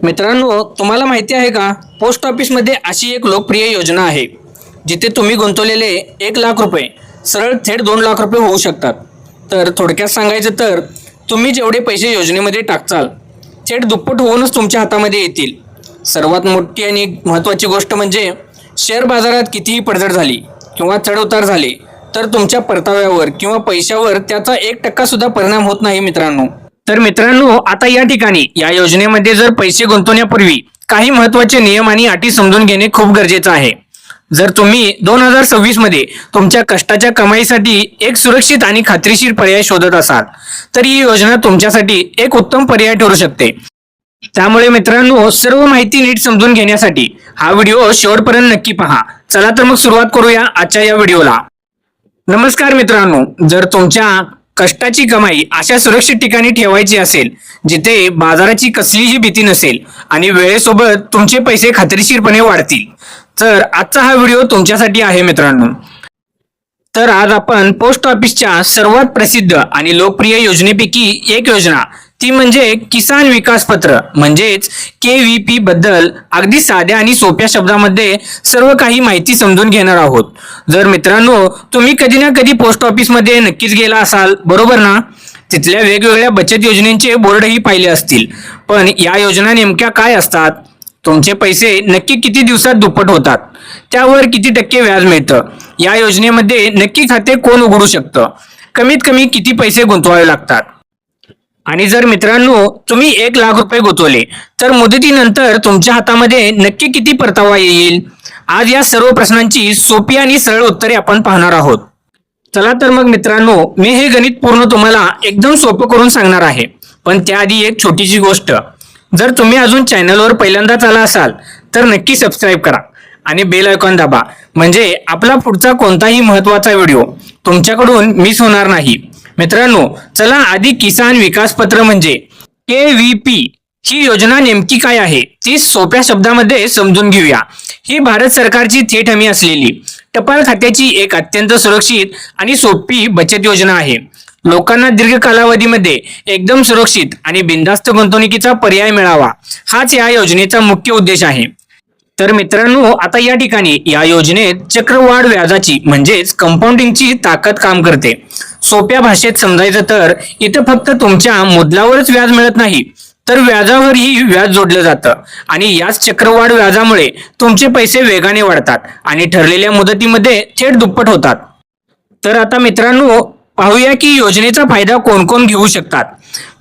मित्रांनो, तुम्हाला माहिती आहे का, पोस्ट ऑफिसमध्ये अशी एक लोकप्रिय योजना आहे जिथे तुम्ही गुंतवलेले 1,00,000 रुपये सरळ थेट 2,00,000 रुपये होऊ शकतात. तर थोडक्यात सांगायचं तर तुम्ही जेवढे पैसे योजनेमध्ये टाकचाल थेट दुप्पट होऊनच तुमच्या हातामध्ये येतील. सर्वात मोठी आणि महत्त्वाची गोष्ट म्हणजे शेअर बाजारात कितीही पडझड झाली किंवा चढउतार झाले तर तुमच्या परताव्यावर किंवा पैशावर त्याचा 1% सुद्धा परिणाम होत नाही मित्रांनो. तर मित्रांनो, आता या ठिकाणी या योजनेमध्ये जर पैसे गुंतवण्यापूर्वी काही महत्त्वाचे नियम आणि अटी समजून घेणे खूप गरजेचं आहे. जर तुम्ही 2026 मध्ये तुमच्या कष्टाच्या कमाईसाठी एक सुरक्षित आणि खात्रीशीर पर्याय शोधत असाल तर ही योजना तुमच्यासाठी एक उत्तम पर्याय ठरू शकते. त्यामुळे मित्रांनो, सर्व माहिती नीट समजून घेण्यासाठी हा व्हिडिओ शेवटपर्यंत नक्की पहा. चला तर मग सुरुवात करूया आजच्या या व्हिडिओला. नमस्कार मित्रांनो, जर तुमच्या कष्टाची कमाई अशा सुरक्षित ठिकाणी ठेवायची असेल जिथे बाजाराची कसलीही भीती नसेल आणि वेळेसोबत तुमचे पैसे खात्रीशीरपणे वाढतील, तर आजचा हा व्हिडिओ तुमच्यासाठी आहे मित्रांनो. तर आज आपण पोस्ट ऑफिसच्या सर्वात प्रसिद्ध आणि लोकप्रिय योजनेपैकी एक योजना, ती म्हणजे किसान विकास पत्र म्हणजेच KVP बद्दल अगदी साध्या आणि सोप्या शब्दामध्ये सर्व काही माहिती समजून घेणार आहोत. जर मित्रांनो, तुम्ही कधी ना कधी पोस्ट ऑफिसमध्ये नक्कीच गेला असाल, बरोबर ना? तिथल्या वेगवेगळ्या बचत योजनेचे बोर्डही पाहिले असतील. पण या योजना नेमक्या काय असतात? तुमचे पैसे नक्की किती दिवसात दुप्पट होतात? त्यावर किती टक्के व्याज मिळतं? या योजनेमध्ये नक्की खाते कोण उघडू शकतं? कमीत कमी किती पैसे गुंतवावे लागतात? आणि जर मित्रांनो, तुम्ही 1,00,000 रुपये गुंतवले तर मुदतीनंतर तुमच्या हातामध्ये नक्की किती परतावा येईल? आज या सर्व प्रश्नांची सोपी आणि सरळ उत्तरे आपण पाहणार आहोत. चला तर मग मित्रांनो, मी हे गणित पूर्ण तुम्हाला एकदम सोपं करून सांगणार आहे. पण त्याआधी एक छोटीशी गोष्ट, जर तुम्ही अजून चॅनलवर पहिल्यांदाच आला असाल तर नक्की सबस्क्राईब करा आणि बेल आयकॉन दाबा, म्हणजे आपला पुढचा कोणताही महत्त्वाचा व्हिडिओ तुमच्याकडून मिस होणार नाही. मित्रांनो, चला आधी किसान विकास पत्र म्हणजे KVP ही योजना नेमकी काय आहे ती सोप्या शब्दामध्ये समजून घेऊया. ही भारत सरकारची थेट हमी असलेली टपाल खात्याची एक अत्यंत सुरक्षित आणि सोपी बचत योजना आहे. लोकांना दीर्घ कालावधीमध्ये एकदम सुरक्षित आणि बिनधास्त गुंतवणुकीचा पर्याय मिळावा, हाच या योजनेचा मुख्य उद्देश आहे. तर मित्रांनो, आता या ठिकाणी या योजनेत चक्रवाढ व्याजाची म्हणजेच कंपाऊंडिंगची ताकद काम करते. सोप्या भाषेत समजायचं तर इथं फक्त तुमच्या मुद्दलावरच व्याज मिळत नाही, तर व्याजावरही व्याज जोडलं जातं आणि याच चक्रवाढ व्याजामुळे तुमचे पैसे वेगाने वाढतात आणि ठरलेल्या मुदतीमध्ये थेट दुप्पट होतात. तर आता मित्रांनो, पाहूया की योजनेचा फायदा कोण कोण घेऊ शकतात.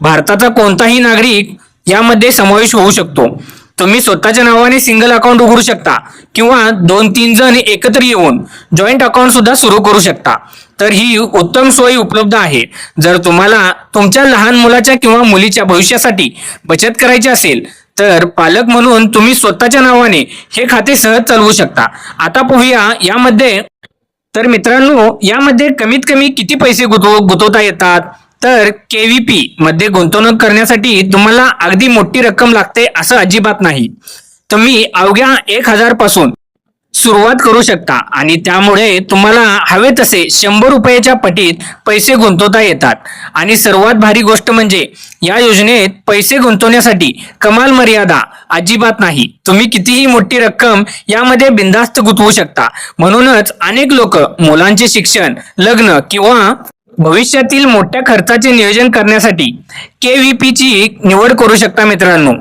भारताचा कोणताही नागरिक यामध्ये समावेश होऊ शकतो. तुम्ही स्वतःच्या नावाने सिंगल अकाउंट उघडू शकता किंवा 2-3 जण एकत्र येऊन जॉईंट अकाउंट सुद्धा सुरू करू शकता. तर ही उत्तम सोय उपलब्ध आहे. जर तुम्हाला तुमच्या लहान मुलाच्या किंवा मुलीच्या भविष्यासाठी बचत करायची असेल तर पालक म्हणून तुम्ही स्वतःच्या नावाने हे खाते सहज चालवू शकता. आता पाहूया यामध्ये, तर मित्रांनो, यामध्ये कमीत कमी किती पैसे गुंतवता येतात? तर KVP मध्ये गुंतवणूक करण्यासाठी तुम्हाला अगदी मोठी रक्कम लागते असं अजिबात नाही. तुम्ही अवघ्या 1,000 पासून सुरुवात करू शकता आणि त्यामुळे तुम्हाला हवे तसे 100 रुपयाच्या पटीत पैसे गुंतवता येतात. आणि सर्वात भारी गोष्ट म्हणजे या योजनेत पैसे गुंतवण्यासाठी कमाल मर्यादा अजिबात नाही. तुम्ही कितीही मोठी रक्कम यामध्ये बिनधास्त गुंतवू शकता. म्हणूनच अनेक लोक मुलांचे शिक्षण, लग्न किंवा भविष्यातील मोठ्या खर्चाचे नियोजन करण्यासाठी KVP ची निवड करू शकता मित्रांनो.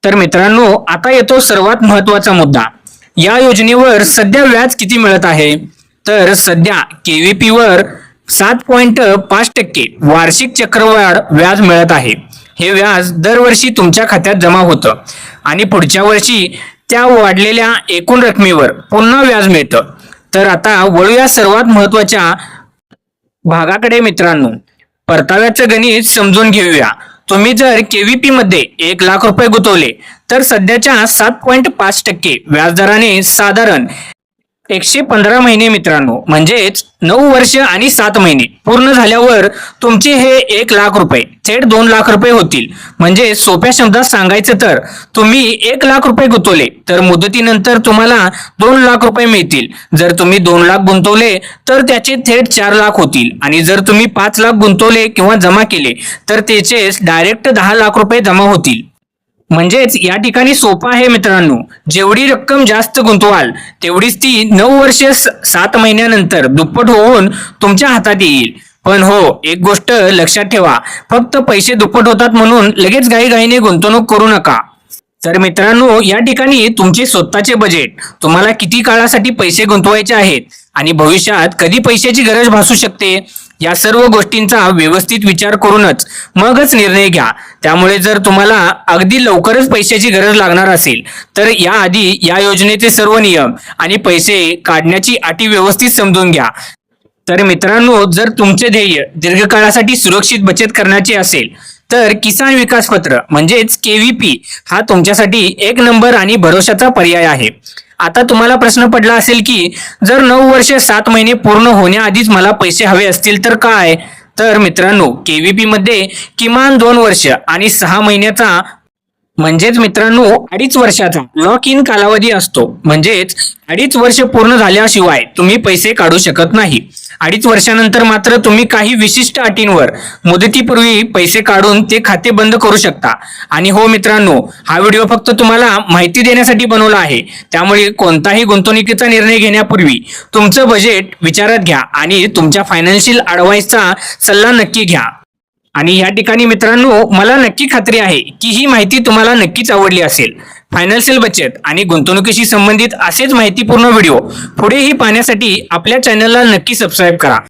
तर मित्रांनो, आता येतो सर्वात महत्त्वाचा मुद्दा. या योजनेवर सध्या व्याज किती मिळत आहे? तर सध्या KVP वर 7.5% वार्षिक चक्रवाढ व्याज मिळत आहे. हे व्याज दरवर्षी तुमच्या खात्यात जमा होतं आणि पुढच्या वर्षी त्या वाढलेल्या एकूण रकमेवर पुन्हा व्याज मिळतं. तर आता वळूया सर्वात महत्त्वाच्या भागाकडे मित्रांनो. परताव्याचं गणित समजून घेऊया. तुम्ही जर KVP मध्ये 1,00,000 रुपये गुंतवले तर सध्याच्या 7.5% व्याजदराने साधारण 115 महिने मित्रांनो, म्हणजेच 9 वर्ष आणि 7 महिने पूर्ण झाल्यावर तुमचे हे 1,00,000 रुपये थेट 2,00,000 रुपये होतील. म्हणजे सोप्या शब्दात सांगायचं तर तुम्ही 1,00,000 रुपये गुंतवले तर मुदतीनंतर तुम्हाला 2,00,000 रुपये मिळतील. जर तुम्ही 2,00,000 गुंतवले तर त्याचे थेट 4,00,000 होतील आणि जर तुम्ही 5,00,000 गुंतवले किंवा जमा केले तर त्याचे डायरेक्ट 10,00,000 रुपये जमा होतील. म्हणजेच या ठिकाणी सोपं आहे मित्रांनो. जेवढी रक्कम जास्त गुंतवाल तेवढीच ती 9 वर्ष 7 महिन्यानंतर दुप्पट होऊन तुमच्या हातात येईल. पण हो, एक गोष्ट लक्षात ठेवा, फक्त पैसे दुप्पट होतात म्हणून लगेच घाईघाईने गुंतवणूक करू नका. तर मित्रांनो, या ठिकाणी तुमचे स्वतःचे बजेट, तुम्हाला किती काळासाठी पैसे गुंतवायचे आहेत आणि भविष्यात कधी पैशाची गरज भासू शकते, या सर्व गोष्टींचा व्यवस्थित विचार करूनच मगच निर्णय घ्या. त्यामुळे जर तुम्हाला अगदी लवकरच पैशाची गरज लागणार असेल तर याआधी या योजनेचे सर्व नियम आणि पैसे काढण्याची अटी व्यवस्थित समजून घ्या. तर मित्रांनो, जर तुमचे ध्येय दीर्घकाळासाठी सुरक्षित बचत करण्याचे असेल तर किसान विकास पत्र म्हणजेच केव्हीपी हा तुमच्यासाठी एक नंबर आणि भरोशाचा पर्याय आहे. आता तुम्हाला प्रश्न पडला असेल की जर 9 वर्ष 7 महिने पूर्ण होण्याआधीच मला पैसे हवे असतील तर काय? तर मित्रांनो, केव्हीपी मध्ये किमान 2 वर्ष आणि 6 महिन्याचा म्हणजेच मित्रांनो 2.5 वर्षाचा लॉक इन कालावधी असतो. म्हणजेच 2.5 वर्ष पूर्ण झाल्याशिवाय तुम्ही पैसे काढू शकत नाही. 2.5 वर्षानंतर मात्र तुम्ही काही विशिष्ट अटींवर मुदतीपूर्वी पैसे काढून ते खाते बंद करू शकता. आणि हो मित्रांनो, हा व्हिडिओ फक्त तुम्हाला माहिती देण्यासाठी बनवला आहे. त्यामुळे कोणताही गुंतवणुकीचा निर्णय घेण्यापूर्वी तुमचं बजेट विचारात घ्या आणि तुमच्या फायनान्शियल ॲडवाइसचा सल्ला नक्की घ्या. आणि या ठिकाणी मित्रांनो, मला नक्की खात्री आहे की ही माहिती तुम्हाला नक्कीच आवडली असेल. फायनान्शियल बचत आणि गुंतवणुकीशी संबंधित असेच माहितीपूर्ण व्हिडिओ पुढेही पाहण्यासाठी आपल्या चॅनलला नक्की सबस्क्राईब करा.